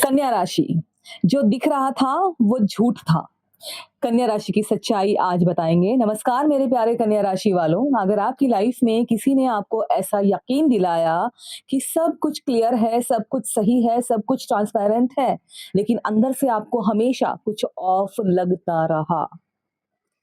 कन्या राशि, जो दिख रहा था वो झूठ था। कन्या राशि की सच्चाई आज बताएँगे। नमस्कार मेरे प्यारे कन्या राशि वालों, अगर आपकी लाइफ में किसी ने आपको ऐसा यकीन दिलाया कि सब कुछ क्लियर है, सब कुछ सही है, सब कुछ ट्रांसपेरेंट है, लेकिन अंदर से आपको हमेशा कुछ ऑफ लगता रहा।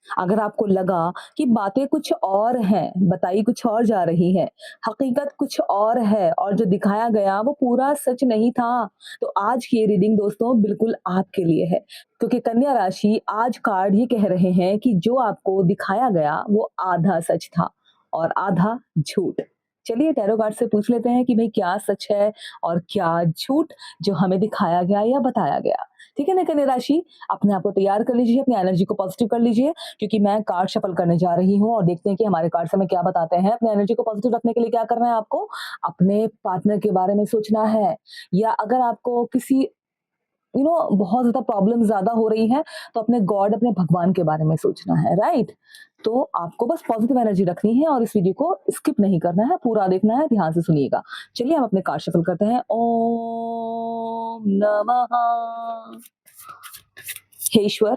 अगर आपको लगा कि बातें कुछ और हैं, बताई कुछ और जा रही हैं, हकीकत कुछ और है और जो दिखाया गया वो पूरा सच नहीं था, तो आज की ये रीडिंग दोस्तों बिल्कुल आपके लिए है। क्योंकि कन्या राशि आज कार्ड ये कह रहे हैं कि जो आपको दिखाया गया वो आधा सच था और आधा झूठ। चलिए टैरो कार्ड से पूछ लेते हैं कि भई क्या सच है और क्या झूठ जो हमें दिखाया गया या बताया गया। ठीक है ना कन्या राशि? अपने आप को तैयार कर लीजिए, अपनी एनर्जी को पॉजिटिव कर लीजिए क्योंकि मैं कार्ड शफल करने जा रही हूँ और देखते हैं कि हमारे कार्ड्स हमें क्या बताते हैं। अपनी एनर्जी को पॉजिटिव रखने के लिए क्या करना है आपको? अपने पार्टनर के बारे में सोचना है या अगर आपको किसी बहुत ज़्यादा प्रॉब्लम ज़्यादा हो रही है, तो अपने गॉड, अपने भगवान के बारे में सोचना है, राइट? तो आपको बस पॉजिटिव एनर्जी रखनी है और इस वीडियो को स्किप नहीं करना है, पूरा देखना है, ध्यान से सुनिएगा। चलिए हम अपने कार्ड शफल करते हैं। ओम नमः हे ईश्वर,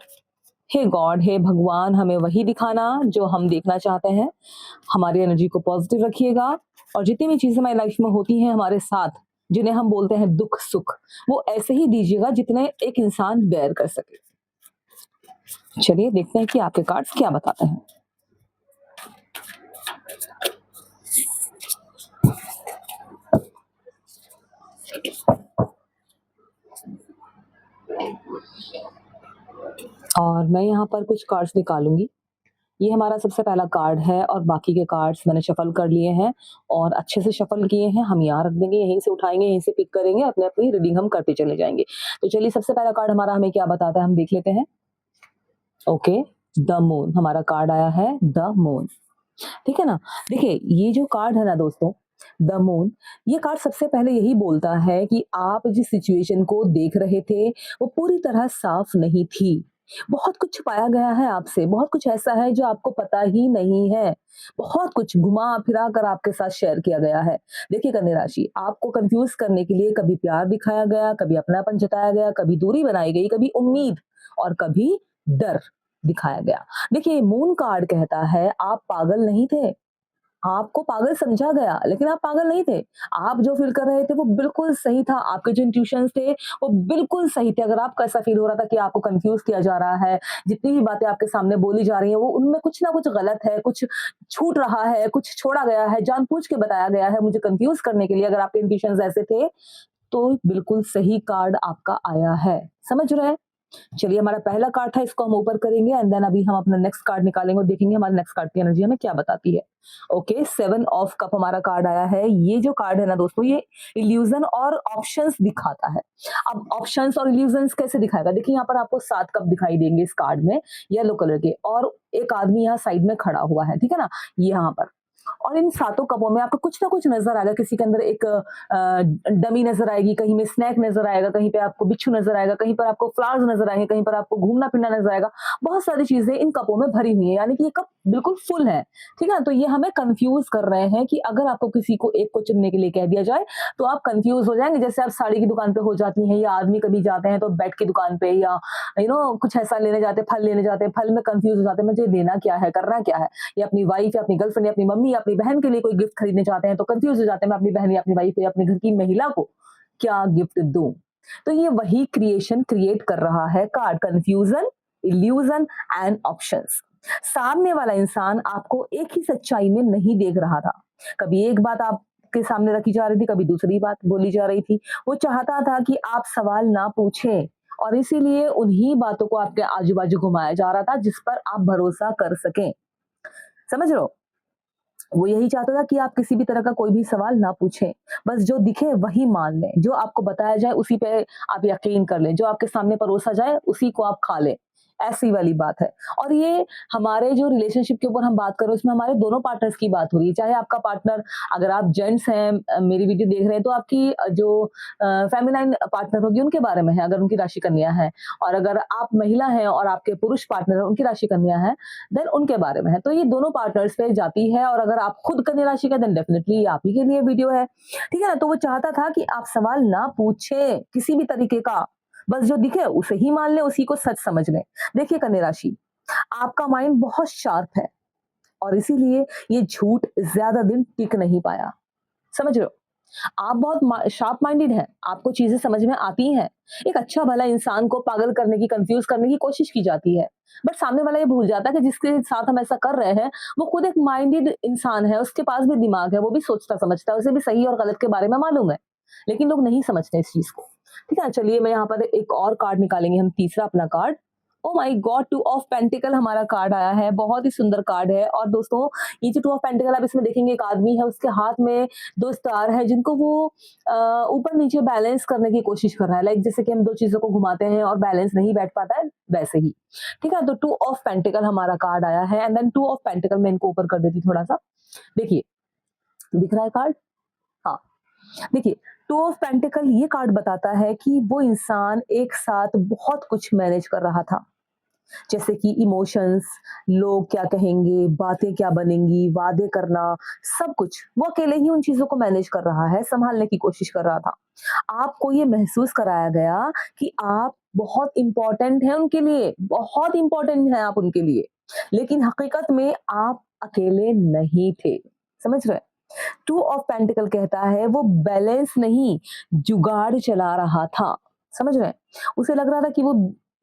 हे गॉड, हे भगवान, हमें वही दिखाना जो हम देखना चाहते हैं। हमारी एनर्जी को पॉजिटिव रखिएगा और जितनी भी चीज़ें हमारी लाइफ में होती हैं हमारे साथ, जिन्हें हम बोलते हैं दुख-सुख, वो ऐसे ही दीजिएगा जितने एक इंसान बेयर कर सके। चलिए देखते हैं कि आपके कार्ड्स क्या बताते हैं। और मैं यहाँ पर कुछ कार्ड्स निकालूँगी। ये हमारा सबसे पहला कार्ड है और बाकी के कार्ड्स मैंने शफल कर लिए हैं और अच्छे से शफल किए हैं। हम यहाँ रख देंगे, यहीं से उठाएँगे, यहीं से पिक करेंगे, अपनी-अपनी रीडिंग हम करते चले जाएँगे। तो चलिए सबसे पहला कार्ड हमारा हमें क्या बताता है, हम देख लेते हैं। ओके, द मून हमारा कार्ड आया है, द मून। ठीक है ना? देखिए, ये जो कार्ड है ना दोस्तों, द मून, ये कार्ड सबसे पहले यही बोलता है कि आप जिस सिचुएशन को देख रहे थे, वो पूरी तरह साफ नहीं थी। बहुत कुछ छुपाया गया है आपसे, बहुत कुछ ऐसा है जो आपको पता ही नहीं है। बहुत कुछ घुमा-फिरा कर आपके साथ शेयर किया गया है। देखिए कन्या राशि, आपको कन्फ्यूज़ करने के लिए कभी प्यार दिखाया गया, कभी अपनापन जताया गया, कभी दूरी बनाई गई, कभी उम्मीद और कभी डर दिखाया गया। देखिए मून कार्ड कहता है आप पागल नहीं थे। आपको पागल समझा गया, लेकिन आप पागल नहीं थे। आप जो फ़ील कर रहे थे वो बिल्कुल सही था। आपके जो इंट्यूशंस थे वो बिल्कुल सही थे। अगर आपको ऐसा फ़ील हो रहा था कि आपको कन्फ्यूज़ किया जा रहा है, जितनी भी बातें आपके सामने बोली जा रही हैं वो उनमें कुछ ना कुछ गलत है, कुछ छूट रहा है, कुछ छोड़ा गया है, जानबूझ के बताया गया है मुझे कन्फ्यूज़ करने के लिए, अगर आपके इंट्यूशंस ऐसे थे, तो बिल्कुल सही कार्ड आपका आया है। समझ रहे हैं? चलिए हमारा पहला कार्ड था, इसको हम ऊपर करेंगे एंड देन अभी हम अपना नेक्स्ट कार्ड निकालेंगे और देखेंगे हमारे नेक्स्ट कार्ड की एनर्जी हमें क्या बताती है। ओके, 7 ऑफ कप हमारा कार्ड आया है। ये जो कार्ड है ना दोस्तों, ये इल्यूजन और ऑप्शंस दिखाता है। अब ऑप्शंस और इल्यूजन्स कैसे दिखाएगा? देखिए यहाँ पर आपको 7 कप दिखाई देंगे इस कार्ड में, येलो कलर के, और एक आदमी यहाँ साइड में खड़ा हुआ है, ठीक है ना? यहाँ पर, और इन सातों कपों में आपको कुछ ना कुछ नजर आएगा। किसी के अंदर एक डमी नजर आएगी, कहीं में स्नैक नजर आएगा, कहीं पे आपको बिच्छू नजर आएगा, कहीं पर आपको फ्लावर्स नजर आएंगे, कहीं पर आपको घूमना फिरना नजर आएगा। बहुत सारी चीजें इन कपों में भरी हुई है, यानी कि ये कप बिल्कुल फुल है। ठीक है ना? तो ये हमें कंफ्यूज कर रहे हैं कि अगर आपको किसी को एक को चुनने के लिए कह दिया जाए तो आप कंफ्यूज हो जाएंगे। जैसे आप साड़ी की दुकान पे हो जाती हैं या आदमी कभी जाते हैं तो बेड की दुकान पे या कुछ ऐसा लेने जाते हैं, फल लेने जाते हैं, फल में कंफ्यूज हो जाते हैं, मुझे लेना क्या है, करना क्या है, या अपनी वाइफ या अपनी गर्लफ्रेंड या अपनी मम्मी या अपनी बहन के लिए कोई गिफ्ट खरीदने चाहते हैं तो कंफ्यूज हो जाते हैं, मैं अपनी बहन या अपनी वाइफ या अपने घर की महिला को क्या गिफ्ट दूं। तो ये वही क्रिएशन क्रिएट कर रहा है card, confusion, illusion and options. सामने वाला इंसान आपको एक ही सच्चाई में नहीं देख रहा था। कभी एक बात आपके सामने रखी जा रही थी, कभी दूसरी बात बोली जा रही थी। वो चाहता था कि आप सवाल ना पूछें और इसीलिए उन्हीं बातों को आपके आजू बाजू घुमाया जा रहा था जिस पर आप भरोसा कर सकें। समझ रहे हो? वो यही चाहता था कि आप किसी भी तरह का कोई भी सवाल ना पूछें। बस जो दिखे वही मान लें, जो आपको बताया जाए उसी पे आप यकीन कर लें, जो आपके सामने परोसा जाए उसी को आप खा लें। ऐसी वाली बात है। और ये हमारे जो रिलेशनशिप के ऊपर हम बात कर रहे हैं, उसमें हमारे दोनों पार्टनर्स की बात हो रही है। चाहे आपका पार्टनर, अगर आप जेंट्स हैं, मेरी वीडियो देख रहे हैं, तो आपकी जो फेमिनाइन पार्टनर होगी उनके बारे में है, अगर उनकी राशि कन्या है। और अगर आप महिला हैं और आपके पुरुष पार्टनर हैं, उनकी राशि कन्या है, देन उनके बारे में है। तो ये दोनों पार्टनर्स पे जाती है, और अगर आप खुद कन्या राशि का, देन डेफिनेटली आप ही के लिए वीडियो है। ठीक है ना? तो वो चाहता था कि आप सवाल ना पूछें किसी भी तरीके का, बस जो दिखे उसे ही मान लें, उसी को सच समझ लें। देखिए कन्या राशि, आपका माइंड बहुत शार्प है, और इसीलिए ये झूठ ज़्यादा दिन टिक नहीं पाया। समझ रहे हो? आप बहुत शार्प माइंडेड हैं, आपको चीज़ें समझ में आती हैं। एक अच्छा भला इंसान को पागल करने की, कन्फ्यूज़ करने की कोशिश की जाती है। बट सामने वाला ये भूल जाता है कि जिसके साथ हम ऐसा कर रहे हैं, वो खुद एक माइंडेड इंसान है, उसके पास भी दिमाग है, वो भी सोचता समझता है, उसे भी सही और गलत के बारे में मालूम है। लेकिन लोग नहीं समझते इस चीज़ को। ठीक है ना? चलिए मैं यहाँ पर एक और कार्ड निकालेंगे हम, तीसरा अपना card. Oh my God! 2 of pentacle हमारा कार्ड आया है, बहुत ही सुंदर कार्ड है। और दोस्तों, ये जो 2 ऑफ पेंटिकल आप इसमें देखेंगे, एक आदमी है, उसके हाथ में 2 स्टार है, जिनको वो ऊपर-नीचे बैलेंस करने की कोशिश कर रहा है। लाइक जैसे कि हम 2 चीज़ों को घुमाते हैं और बैलेंस नहीं बैठ पाता है, वैसे ही। ठीक है? तो 2 ऑफ पेंटिकल हमारा कार्ड आया है, एंड देन 2 ऑफ पेंटिकल, मैं इनको ऊपर कर देती हूँ थोड़ा-सा। देखिए, दिख रहा है कार्ड? हाँ। देखिए, 2 ऑफ पेंटिकल ये कार्ड बताता है कि वो इंसान एक साथ बहुत कुछ मैनेज कर रहा था। जैसे कि इमोशंस, लोग क्या कहेंगे, बातें क्या बनेंगी, वादे करना, सब कुछ। वो अकेले ही उन चीज़ों को मैनेज कर रहा है, सँभालने की कोशिश कर रहा था। आपको ये महसूस कराया गया कि आप बहुत इम्पोर्टेंट हैं उनके लिए, बहुत इम्पोर्टेंट हैं आप उनके लिए। लेकिन हकीकत में आप अकेले नहीं थे। समझ रहे हैं? 2 ऑफ पेंटिकल कहता है वो बैलेंस नहीं, जुगाड़ चला रहा था। समझ रहे हैं? उसे लग रहा था कि वो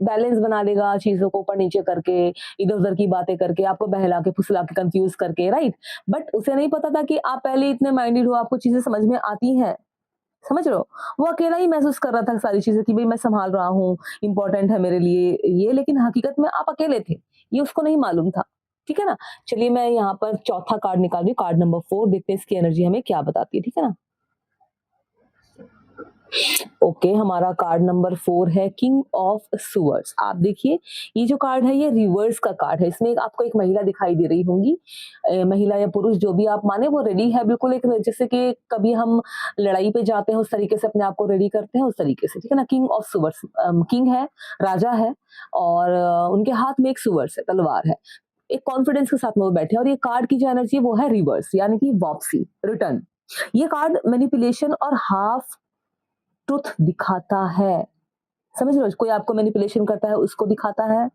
बैलेंस बना लेगा चीज़ों को ऊपर-नीचे करके, इधर-उधर की बातें करके, आपको बहला के, फुसला के, कन्फ्यूज़ करके, राइट? बट उसे नहीं पता था कि आप पहले इतने माइंडेड हो, आपको चीज़ें समझ में आती हैं। समझ रहे हो? वो अकेला ही महसूस कर रहा था सारी चीज़ें कि भई मैं सँभाल रहा हूँ, इम्पोर्टेंट है मेरे लिए ये, लेकिन हकीकत में आप अकेले थे। ये उसको नहीं मालूम था। ठीक है ना? चलिए मैं यहाँ पर चौथा कार्ड निकाल रही हूँ, कार्ड नंबर 4, देखते हैं इसकी एनर्जी हमें क्या बताती है, ठीक है ना? ओके, हमारा कार्ड नंबर 4 है किंग ऑफ स्वर्ड्स। आप देखिए, ये जो कार्ड है ये रिवर्स का कार्ड है। इसमें आपको एक महिला दिखाई दे रही होंगी। महिला या पुरुष जो भी आप माने, वो रेडी है बिल्कुल, एक जैसे कि कभी हम लड़ाई पे जाते हैं उस तरीके से अपने आप को रेडी करते हैं, उस तरीके से, ठीक है ना? किंग ऑफ स्वर्ड्स, किंग है, राजा है, और उनके हाथ में एक स्वर्ड्स है, तलवार है। एक कॉन्फिडेंस के साथ में वो बैठे हैं, और ये कार्ड की जो एनर्जी है वो है रिवर्स, यानी कि वापसी, रिटर्न। ये कार्ड मैनिपुलेशन और हाफ ट्रुथ दिखाता है। समझ रहे हो? कोई आपको मैनिपुलेशन करता है, उसको दिखाता है,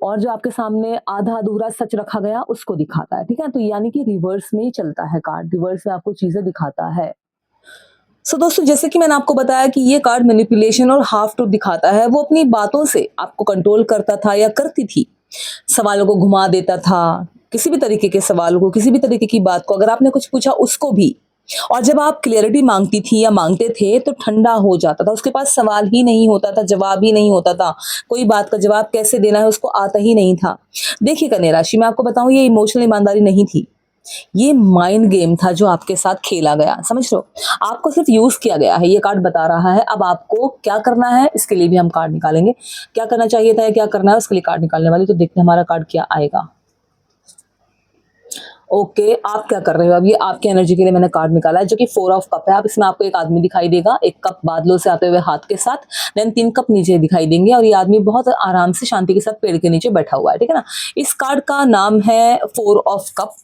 और जो आपके सामने आधा-अधूरा सच रखा गया, उसको दिखाता है। ठीक है? तो यानी कि रिवर्स में ही चलता है कार्ड, रिवर्स में आपको चीज़ें दिखाता है। सो दोस्तों, जैसे कि मैंने आपको बताया कि ये कार्ड मैनिपुलेशन और हाफ ट्रूथ दिखाता है। वो अपनी बातों से आपको कंट्रोल करता था या करती थी। सवालों को घुमा देता था, किसी भी तरीके के सवालों को, किसी भी तरीके की बात को, अगर आपने कुछ पूछा उसको भी। और जब आप क्लैरिटी माँगती थी या माँगते थे, तो ठंडा हो जाता था। उसके पास सवाल ही नहीं होता था, जवाब ही नहीं होता था। कोई बात का जवाब कैसे देना है उसको आता ही नहीं था। देखिए कन्या राशि, मैं आपको बताऊँ, ये इमोशनल ईमानदारी नहीं थी। ये माइंड गेम था जो आपके साथ खेला गया, समझ रहे हो? आपको सिर्फ यूज़ किया गया है, ये कार्ड बता रहा है। अब आपको क्या करना है, इसके लिए भी हम कार्ड निकालेंगे। क्या करना चाहिए था या क्या करना है, उसके लिए कार्ड निकालने वाली, तो देखते हैं हमारा कार्ड क्या आएगा। ओके, आप क्या कर रहे हो? अब ये आपकी एनर्जी के लिए मैंने कार्ड निकाला है, जो कि 4 ऑफ कप है। अब इसमें आपको एक आदमी दिखाई देगा, 1 कप बादलों से आते हुए हाथ के साथ, देन 3 कप नीचे दिखाई देंगे, और ये आदमी बहुत आराम से शांति के साथ पेड़ के नीचे बैठा हुआ है, ठीक है ना? इस कार्ड का नाम है 4 ऑफ कप,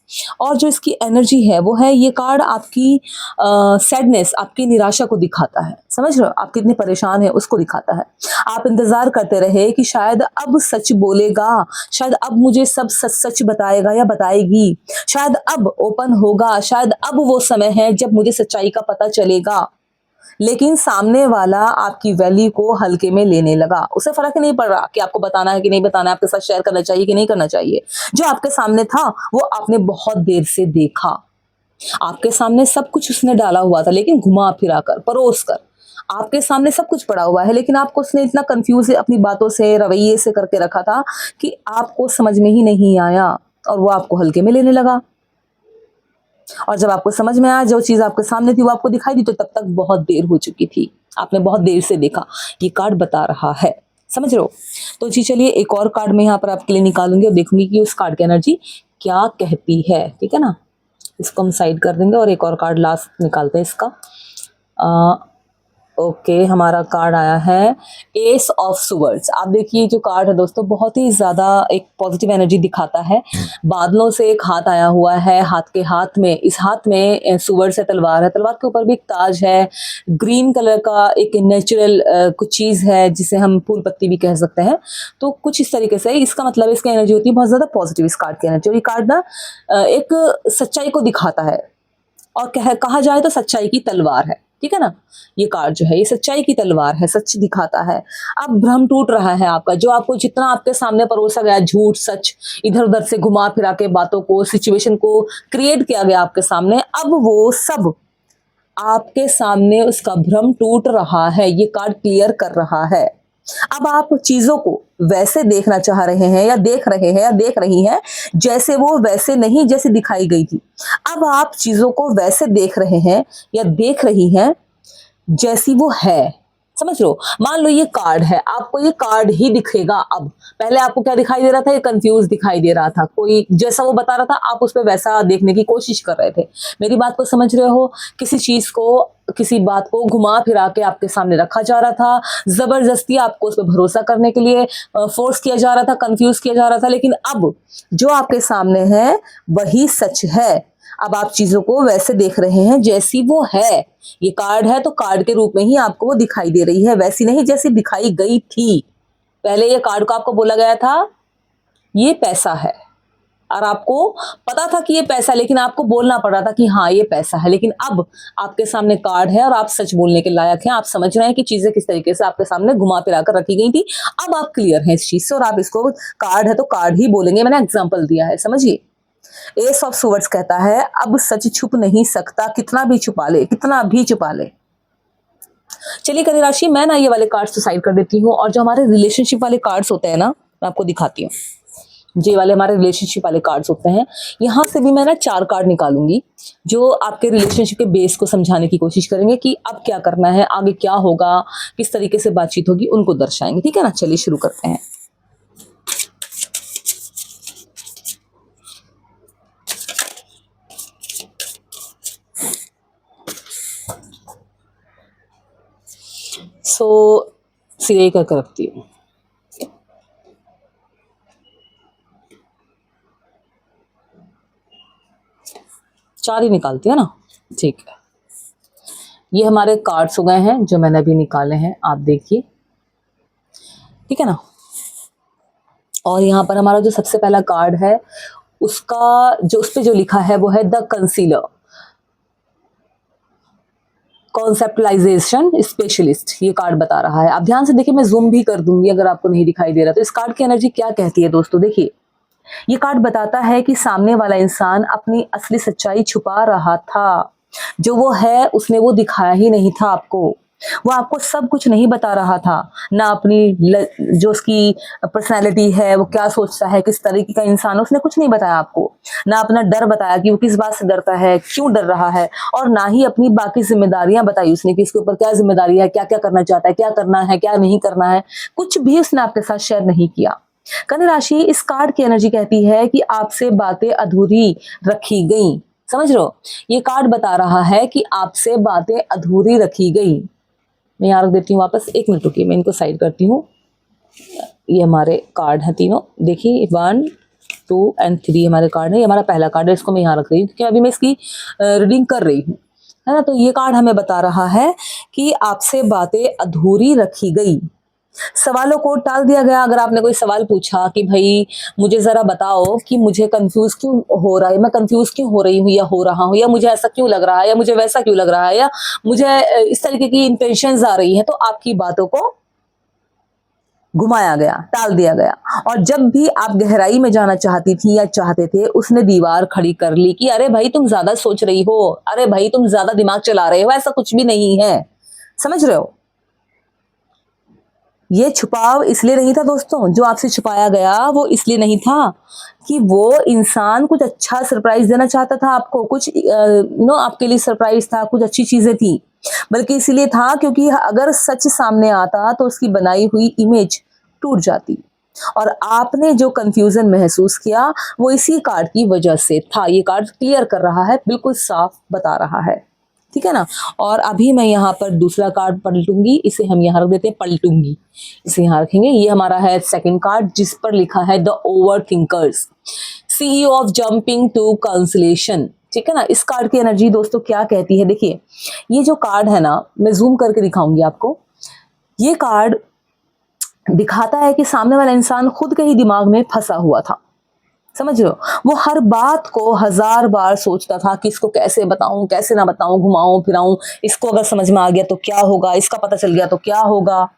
और जो इसकी एनर्जी है वो है, ये कार्ड आपकी सैडनेस, आपकी निराशा को दिखाता है। समझ रहे हो? आप कितने परेशान हैं उसको दिखाता है। आप इंतज़ार करते रहे कि शायद अब सच बोलेगा, शायद अब मुझे सब सच-सच बताएगा या बताएगी। शायद अब ओपन होगा, शायद अब वो समय है जब मुझे सच्चाई का पता चलेगा। लेकिन सामने वाला आपकी वैल्यू को हल्के में लेने लगा। उसे फ़र्क ही नहीं पड़ रहा कि आपको बताना है कि नहीं बताना है, आपके साथ शेयर करना चाहिए कि नहीं करना चाहिए। जो आपके सामने था, वो आपने बहुत देर से देखा। आपके सामने सब कुछ उसने डाला हुआ था, लेकिन घुमा-फिरा कर, परोस कर। आपके सामने सब कुछ पड़ा हुआ है, लेकिन आपको उसने इतना कन्फ्यूज़ अपनी बातों से, रवैये से करके रखा था कि आपको समझ में ही नहीं आया, और वो आपको हल्के में लेने लगा। और जब आपको समझ में आया, जो चीज़ आपके सामने थी वो आपको दिखाई दी, तो तब तक बहुत देर हो चुकी थी। आपने बहुत देर से देखा। ये कार्ड बता रहा है। समझ रहे हो? तो जी चलिए एक और कार्ड मैं यहाँ पर आपके लिए निकालूंगी और देखूंगी कि उस कार्ड की एनर्जी क्या कहती है, ठीक है ना। इसको हम साइड कर देंगे और एक और कार्ड लास्ट निकालते हैं इसका। ओके, हमारा कार्ड आया है एस ऑफ सुवर्ड्स। आप देखिए जो कार्ड है दोस्तों बहुत ही ज़्यादा एक पॉजिटिव एनर्जी दिखाता है। बादलों से एक हाथ आया हुआ है, हाथ के हाथ में, इस हाथ में सुवर्ड से तलवार है, तलवार के ऊपर भी एक ताज है, ग्रीन कलर का एक नेचुरल कुछ चीज़ है जिसे हम फूल पत्ती भी कह सकते हैं। तो कुछ इस तरीके से इसका मतलब इसकी एनर्जी होती है बहुत ज़्यादा पॉजिटिव इस कार्ड की एनर्जी। और ये कार्ड ना एक सच्चाई को दिखाता है और कहा जाए तो सच्चाई की तलवार है, ठीक है ना। ये कार्ड जो है ये सच्चाई की तलवार है, सच दिखाता है। अब भ्रम टूट रहा है आपका, जो आपको जितना आपके सामने परोसा गया झूठ सच, इधर उधर से घुमा फिरा के बातों को, सिचुएशन को क्रिएट किया गया आपके सामने, अब वो सब आपके सामने उसका भ्रम टूट रहा है। ये कार्ड क्लियर कर रहा है। अब आप चीजों को वैसे देखना चाह रहे हैं या देख रहे हैं या देख रही हैं जैसे वो वैसे नहीं जैसे दिखाई गई थी। अब आप चीजों को वैसे देख रहे हैं या देख रही हैं जैसी वो है। समझ लो, मान लो ये कार्ड है, आपको ये कार्ड ही दिखेगा अब। पहले आपको क्या दिखाई दे रहा था? ये कंफ्यूज दिखाई दे रहा था, कोई जैसा वो बता रहा था आप उस पर वैसा देखने की कोशिश कर रहे थे। मेरी बात को समझ रहे हो? किसी चीज को, किसी बात को घुमा फिरा के आपके सामने रखा जा रहा था, जबरदस्ती आपको उस पर भरोसा करने के लिए फोर्स किया जा रहा था, कंफ्यूज किया जा रहा था। लेकिन अब जो आपके सामने है वही सच है। अब आप चीजों को वैसे देख रहे हैं जैसी वो है। ये कार्ड है तो कार्ड के रूप में ही आपको वो दिखाई दे रही है, वैसी नहीं जैसी दिखाई गई थी। पहले ये कार्ड को आपको बोला गया था ये पैसा है, और आपको पता था कि ये पैसा है, लेकिन आपको बोलना पड़ रहा था कि हाँ ये पैसा है। लेकिन अब आपके सामने कार्ड है और आप सच बोलने के लायक हैं। आप समझ रहे हैं कि चीजें किस तरीके से आपके सामने घुमा फिरा कर रखी गई थी। अब आप क्लियर हैं इस चीज से और आप इसको कार्ड है तो कार्ड ही बोलेंगे। मैंने एग्जाम्पल दिया है, समझिए। एस ऑफ सोवर्ड्स कहता है अब सच छुप नहीं सकता, कितना भी छुपा ले, कितना भी छुपा ले। चलिए कन्या राशि, मैं ना ये वाले कार्ड्स तो साइड कर देती हूँ और जो हमारे रिलेशनशिप वाले कार्ड्स होते हैं ना, मैं आपको दिखाती हूँ। ये वाले हमारे रिलेशनशिप वाले कार्ड्स होते हैं, यहाँ से भी मैं ना 4 कार्ड निकालूंगी जो आपके रिलेशनशिप के बेस को समझाने की कोशिश करेंगे कि अब क्या करना है, आगे क्या होगा, किस तरीके से बातचीत होगी, उनको दर्शाएंगे, ठीक है ना। चलिए शुरू करते हैं। सिरे करके रखती हूँ। चार ही निकालती है ना, ठीक है। ये हमारे कार्ड्स हो गए हैं जो मैंने अभी निकाले हैं, आप देखिए, ठीक है ना। और यहाँ पर हमारा जो सबसे पहला कार्ड है उसका जो उस पे जो लिखा है वो है द कंसीलर, कॉन्सेप्टलाइजेशन स्पेशलिस्ट, ये कार्ड बता रहा है। आप ध्यान से देखिए, मैं जूम भी कर दूंगी अगर आपको नहीं दिखाई दे रहा। तो इस कार्ड की एनर्जी क्या कहती है दोस्तों, देखिए। ये कार्ड बताता है कि सामने वाला इंसान अपनी असली सच्चाई छुपा रहा था। जो वो है उसने वो दिखाया ही नहीं था आपको। वो आपको सब कुछ नहीं बता रहा था, ना अपनी जो उसकी पर्सनैलिटी है, वो क्या सोचता है, किस तरीके का इंसान है, उसने कुछ नहीं बताया आपको। ना अपना डर बताया कि वो किस बात से डरता है, क्यों डर रहा है, और ना ही अपनी बाकी जिम्मेदारियां बताई उसने कि इसके ऊपर क्या जिम्मेदारी है, क्या क्या करना चाहता है, क्या करना है, क्या नहीं करना है। कुछ भी उसने आपके साथ शेयर नहीं किया। कन्या राशि, इस कार्ड की एनर्जी कहती है कि आपसे बातें अधूरी रखी गई। समझ रहे हो? ये कार्ड बता रहा है कि आपसे बातें अधूरी रखी गई। मैं यहाँ रख देती हूँ वापस, 1 मिनट रुकिए, मैं इनको साइड करती हूँ। ये हमारे कार्ड हैं तीनों, देखिए 1, 2 एंड 3 हमारे कार्ड है। ये हमारा पहला कार्ड है, इसको मैं यहाँ रख रही हूँ क्योंकि अभी मैं इसकी रीडिंग कर रही हूँ, है ना। तो ये कार्ड हमें बता रहा है कि आपसे बातें अधूरी रखी गई, सवालों को टाल दिया गया। अगर आपने कोई सवाल पूछा कि भाई मुझे जरा बताओ कि मुझे कंफ्यूज क्यों हो रहा है, मैं कंफ्यूज क्यों हो रही हूँ या हो रहा हूँ, या मुझे ऐसा क्यों लग रहा है, या मुझे वैसा क्यों लग रहा है, या मुझे इस तरीके की इंटेंशंस आ रही हैं, तो आपकी बातों को घुमाया गया, टाल दिया गया। और जब भी आप गहराई में जाना चाहती थी या चाहते थे, उसने दीवार खड़ी कर ली कि अरे भाई तुम ज्यादा सोच रही हो, अरे भाई तुम ज्यादा दिमाग चला रहे हो, ऐसा कुछ भी नहीं है। समझ रहे हो? ये छुपाव इसलिए नहीं था दोस्तों, जो आपसे छुपाया गया वो इसलिए नहीं था कि वो इंसान कुछ अच्छा सरप्राइज देना चाहता था आपको, कुछ आपके लिए सरप्राइज था, कुछ अच्छी चीजें थी, बल्कि इसलिए था क्योंकि अगर सच सामने आता तो उसकी बनाई हुई इमेज टूट जाती। और आपने जो कंफ्यूजन महसूस किया वो इसी कार्ड की वजह से था। ये कार्ड क्लियर कर रहा है, बिल्कुल साफ बता रहा है, ठीक है ना। और अभी मैं यहाँ पर दूसरा कार्ड पलटूंगी, इसे हम यहाँ रख देते हैं, पलटूंगी, इसे यहाँ रखेंगे। ये हमारा है सेकंड कार्ड, जिस पर लिखा है the over thinkers, CEO of jumping to conclusion, ठीक है ना। इस कार्ड की एनर्जी दोस्तों क्या कहती है, देखिए ये जो कार्ड है ना, मैं जूम करके दिखाऊंगी आपको। ये कार्ड दिखाता है कि सामने वाला इंसान खुद के ही दिमाग में फंसा हुआ था, समझ रहे हो। वो हर बात को 1000 बार सोचता था कि इसको कैसे बताऊं, कैसे ना बताऊं, घुमाऊं फिराऊं, इसको अगर समझ में आ गया तो क्या होगा, इसका पता चल गया तो क्या होगा,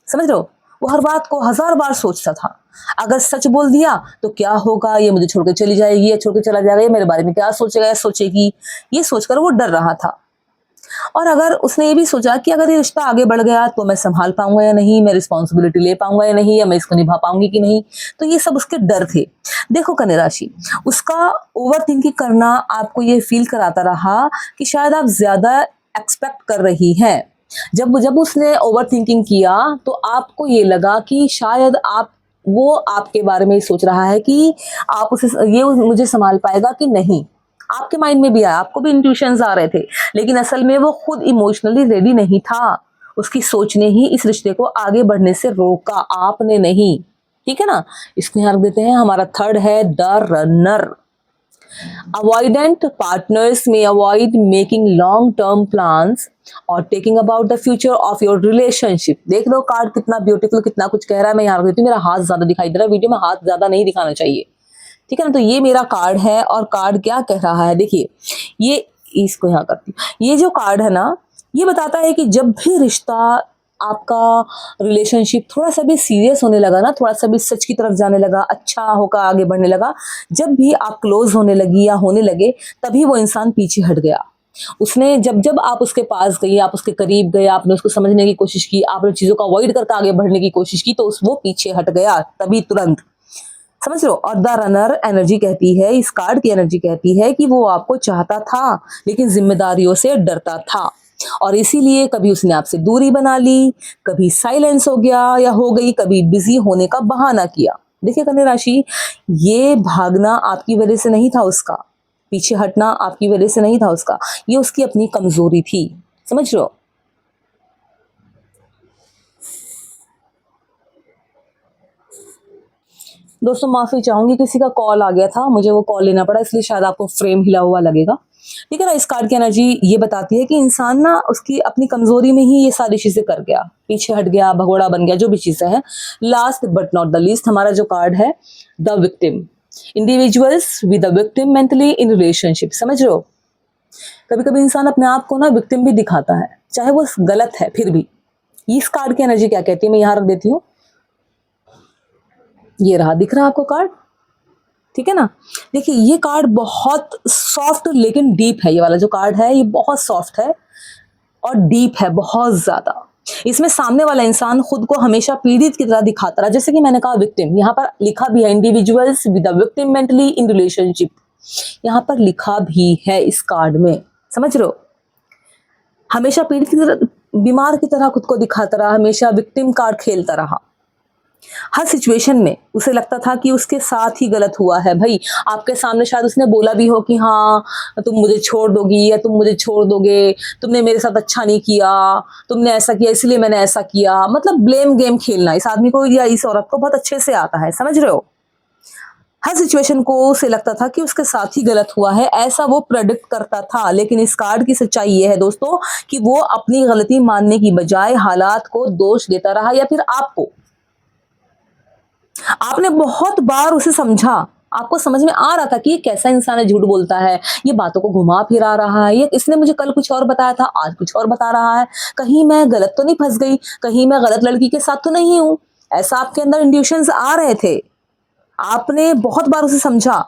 समझ रहे हो। वो हर बात को 1000 बार सोचता था। अगर सच बोल दिया तो क्या होगा, ये मुझे छोड़ के चली जाएगी, या छोड़ के चला जाएगा, ये मेरे बारे में क्या सोचेगा या सोचेगी, ये सोचकर वो डर रहा था। और अगर उसने ये भी सोचा कि अगर ये रिश्ता आगे बढ़ गया तो मैं संभाल पाऊंगा या नहीं, मैं रिस्पॉन्सिबिलिटी ले पाऊंगा या नहीं, या मैं इसको निभा पाऊंगी कि नहीं, तो ये सब उसके डर थे। देखो कन्या राशि, उसका ओवर थिंकिंग करना आपको ये फील कराता रहा कि शायद आप ज्यादा एक्सपेक्ट कर रही हैं। जब जब उसने ओवर थिंकिंग किया तो आपको ये लगा कि शायद वो आपके बारे में सोच रहा है कि आप उसे, ये मुझे संभाल पाएगा कि नहीं। आपके माइंड में भी आया, आपको भी इंट्यूशंस आ रहे थे, लेकिन असल में वो खुद इमोशनली रेडी नहीं था। उसकी सोच ने ही इस रिश्ते को आगे बढ़ने से रोका, आपने नहीं, ठीक है ना। इसको यहाँ रख देते हैं। हमारा थर्ड है द रनर। अवॉइडेंट पार्टनर्स में avoid making long term plans और talking about the future of your relationship. देख लो कार्ड कितना ब्यूटीफुल, कितना कुछ कह रहा है। मैं यहाँ रख देती हूँ, मेरा हाथ ज्यादा दिखाई दे रहा है, वीडियो में हाथ ज्यादा नहीं दिखाना चाहिए, ठीक है ना। तो ये मेरा कार्ड है और कार्ड क्या कह रहा है, देखिए ये, इसको यहाँ करती हूँ। ये जो कार्ड है ना, ये बताता है कि जब भी रिश्ता आपका, रिलेशनशिप थोड़ा सा भी सीरियस होने लगा ना, थोड़ा सा भी सच की तरफ जाने लगा, अच्छा होकर आगे बढ़ने लगा, जब भी आप क्लोज होने लगी या होने लगे, तभी वो इंसान पीछे हट गया। उसने जब जब आप उसके पास गई, आप उसके करीब गए, आपने उसको समझने की कोशिश की, आपने चीजों को अवॉइड करके आगे बढ़ने की कोशिश की, तो वो पीछे हट गया, तभी तुरंत, समझ लो। और द रनर एनर्जी कहती है, इस कार्ड की एनर्जी कहती है कि वो आपको चाहता था लेकिन जिम्मेदारियों से डरता था, और इसीलिए कभी उसने आपसे दूरी बना ली, कभी साइलेंस हो गया या हो गई, कभी बिजी होने का बहाना किया। देखिए कन्या राशि, ये भागना आपकी वजह से नहीं था उसका, पीछे हटना आपकी वजह से नहीं था उसका, ये उसकी अपनी कमजोरी थी, समझ रहे हो। दोस्तों माफी चाहूंगी, किसी का कॉल आ गया था, मुझे वो कॉल लेना पड़ा, इसलिए शायद आपको फ्रेम हिला हुआ लगेगा, ठीक है ना। इस कार्ड की एनर्जी ये बताती है कि इंसान ना उसकी अपनी कमजोरी में ही ये सारी चीजें कर गया, पीछे हट गया, भगोड़ा बन गया, जो भी चीजें हैं। Last but not the least, हमारा जो कार्ड है the victim. Individuals with the victim mentally in relationship, समझ रहे हो। कभी कभी इंसान अपने आप को ना विक्टिम भी दिखाता है, चाहे वो गलत है फिर भी। इस कार्ड की एनर्जी क्या कहती है, मैं यहाँ रख देती हूँ, ये रहा, दिख रहा है आपको कार्ड, ठीक है ना। देखिए ये कार्ड बहुत सॉफ्ट लेकिन डीप है, ये वाला जो कार्ड है ये बहुत सॉफ्ट है और डीप है बहुत ज्यादा। इसमें सामने वाला इंसान खुद को हमेशा पीड़ित की तरह दिखाता रहा, जैसे कि मैंने कहा विक्टिम, यहाँ पर लिखा भी है individuals with the victim mentally in relationship, यहाँ पर लिखा भी है इस कार्ड में, समझ रहे हो। हमेशा पीड़ित की तरह, बीमार की तरह खुद को दिखाता रहा, हमेशा विक्टिम कार्ड खेलता रहा। हर सिचुएशन में उसे लगता था कि उसके साथ ही गलत हुआ है। भाई आपके सामने शायद उसने बोला भी हो कि हाँ तुम मुझे छोड़ दोगी या तुम मुझे छोड़ दोगे, तुमने मेरे साथ अच्छा नहीं किया, तुमने ऐसा किया इसलिए मैंने ऐसा किया, मतलब ब्लेम गेम खेलना इस आदमी को या इस औरत को बहुत अच्छे से आता है, समझ रहे हो। हर सिचुएशन को उसे लगता था कि उसके साथ ही गलत हुआ है, ऐसा वो प्रेडिक्ट करता था। लेकिन इस कार्ड की सच्चाई ये है दोस्तों कि वो अपनी गलती मानने की बजाय हालात को दोष देता रहा, या फिर आपको, आपने बहुत बार उसे समझा, आपको समझ में आ रहा था कि ये कैसा इंसान है, झूठ बोलता है, ये बातों को घुमा फिरा रहा है, ये इसने मुझे कल कुछ और बताया था आज कुछ और बता रहा है, कहीं मैं गलत तो नहीं फंस गई, कहीं मैं गलत लड़की के साथ तो नहीं हूं। ऐसा आपके अंदर इंट्यूशंस आ रहे थे। आपने बहुत बार उसे समझा,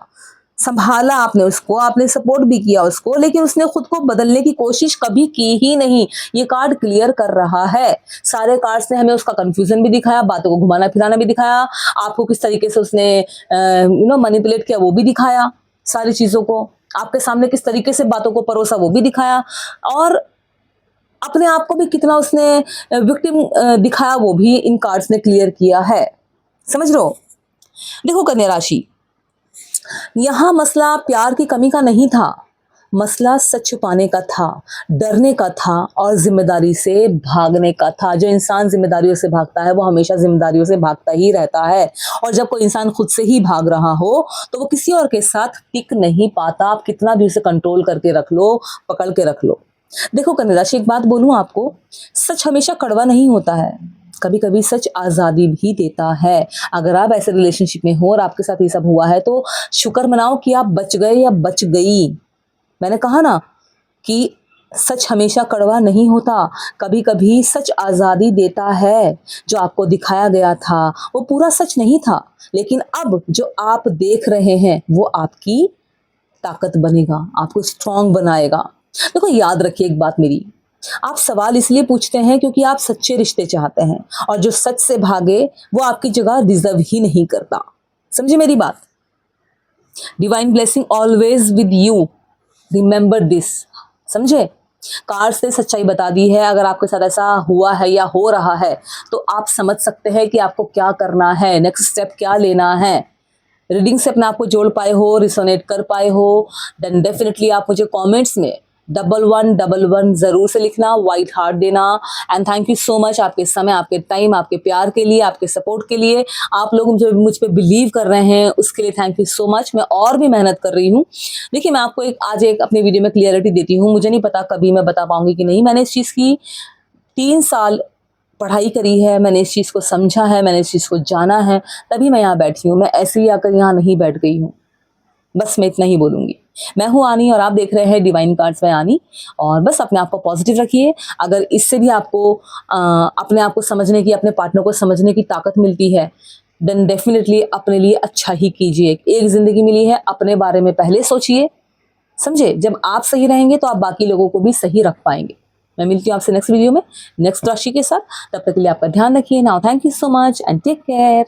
संभाला आपने उसको, आपने सपोर्ट भी किया उसको, लेकिन उसने खुद को बदलने की कोशिश कभी की ही नहीं। ये कार्ड क्लियर कर रहा है। सारे कार्ड्स ने हमें उसका कंफ्यूजन भी दिखाया, बातों को घुमाना फिराना भी दिखाया, आपको किस तरीके से उसने मैनिपुलेट किया वो भी दिखाया, सारी चीजों को आपके सामने किस तरीके से बातों को परोसा वो भी दिखाया, और अपने आप को भी कितना उसने विक्टिम दिखाया वो भी इन कार्ड्स ने क्लियर किया है। समझ रहे हो? देखो कन्या राशि, यहाँ मसला प्यार की कमी का नहीं था, मसला सच छुपाने का था, डरने का था और जिम्मेदारी से भागने का था। जो इंसान जिम्मेदारियों से भागता है वो हमेशा जिम्मेदारियों से भागता ही रहता है, और जब कोई इंसान खुद से ही भाग रहा हो तो वो किसी और के साथ टिक नहीं पाता। आप कितना भी उसे कंट्रोल करके रख लो, पकड़ के रख लो। देखो कन्या राशि, एक बात बोलूं आपको, सच हमेशा कड़वा नहीं होता है, कभी कभी सच आज़ादी भी देता है। अगर आप ऐसे रिलेशनशिप में हो और आपके साथ ये सब हुआ है तो शुक्र मनाओ कि आप बच गए या बच गई। मैंने कहा ना कि सच हमेशा कड़वा नहीं होता, कभी कभी सच आज़ादी देता है। जो आपको दिखाया गया था वो पूरा सच नहीं था, लेकिन अब जो आप देख रहे हैं वो आपकी ताकत बनेगा, आपको स्ट्रांग बनाएगा। देखो याद रखिए एक बात मेरी, आप सवाल इसलिए पूछते हैं क्योंकि आप सच्चे रिश्ते चाहते हैं, और जो सच से भागे वो आपकी जगह डिजर्व ही नहीं करता। समझे मेरी बात? Divine blessing always with you, remember this. समझे? कार्ड्स ने सच्चाई बता दी है। अगर आपके साथ ऐसा हुआ है या हो रहा है तो आप समझ सकते हैं कि आपको क्या करना है, नेक्स्ट स्टेप क्या लेना है। रीडिंग से अपने आप को जोड़ पाए हो, रिसोनेट कर पाए हो, देन डेफिनेटली आप मुझे कमेंट्स में 1111 जरूर से लिखना, व्हाइट हार्ट देना। And thank you so much आपके समय, आपके टाइम, आपके प्यार के लिए, आपके सपोर्ट के लिए। आप लोग जो मुझ पे बिलीव कर रहे हैं उसके लिए थैंक यू सो मच। मैं और भी मेहनत कर रही हूँ। देखिए मैं आपको आज एक अपनी वीडियो में क्लियरिटी देती हूँ। मुझे नहीं पता कभी मैं बता पाऊंगी कि नहीं। मैंने इस चीज़ की 3 साल पढ़ाई करी है, मैंने इस चीज़ को समझा है, मैंने इस चीज़ को जाना है, तभी मैं यहाँ बैठी हूँ। मैं ऐसे ही आकर यहाँ नहीं बैठ गई हूँ। बस मैं इतना ही बोलूँगी। मैं हूँ आनी और आप देख रहे हैं डिवाइन कार्ड्स बाय आनी। और बस अपने आप को पॉजिटिव रखिए। अगर इससे भी आपको अपने आप को समझने की, अपने पार्टनर को समझने की ताकत मिलती है, देन डेफिनेटली अपने लिए अच्छा ही कीजिए। एक ज़िंदगी मिली है, अपने बारे में पहले सोचिए। समझे? जब आप सही रहेंगे तो आप बाकी लोगों को भी सही रख पाएंगे। मैं मिलती हूँ आपसे नेक्स्ट वीडियो में नेक्स्ट राशि के साथ। तब तक के लिए आपका ध्यान रखिए। Now thank you so much and take care.